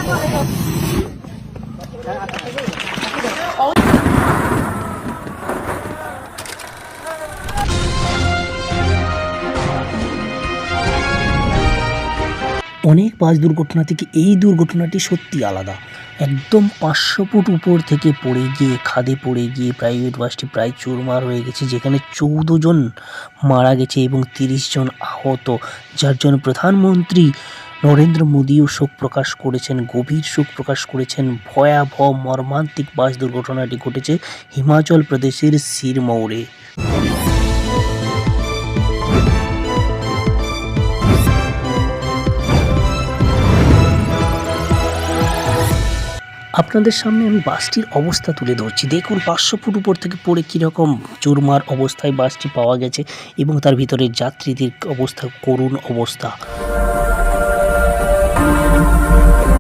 অনেক বাস দুর্ঘটনা থেকে এই দুর্ঘটনাটি সত্যি আলাদা। একদম 500 ফুট উপর থেকে পড়ে গিয়ে খাদে পড়ে গিয়ে প্রাইভেট বাসটি প্রায় চুরমার হয়ে গেছে, যেখানে 14 জন মারা গেছে এবং 30 জন আহত, যার জন্য প্রধানমন্ত্রী নরেন্দ্র মোদীও শোক প্রকাশ করেছেন, গভীর শোক প্রকাশ করেছেন। ভয়াবহ মর্মান্তিক বাস দুর্ঘটনাটি ঘটেছে হিমাচল প্রদেশের সিরমৌরে। আপনাদের সামনে আমি বাসটির অবস্থা তুলে ধরছি। দেখুন 500 ফুট উপর থেকে পড়ে কীরকম চুরমার অবস্থায় বাসটি পাওয়া গেছে এবং তার ভিতরে যাত্রীদের অবস্থা করুণ অবস্থা।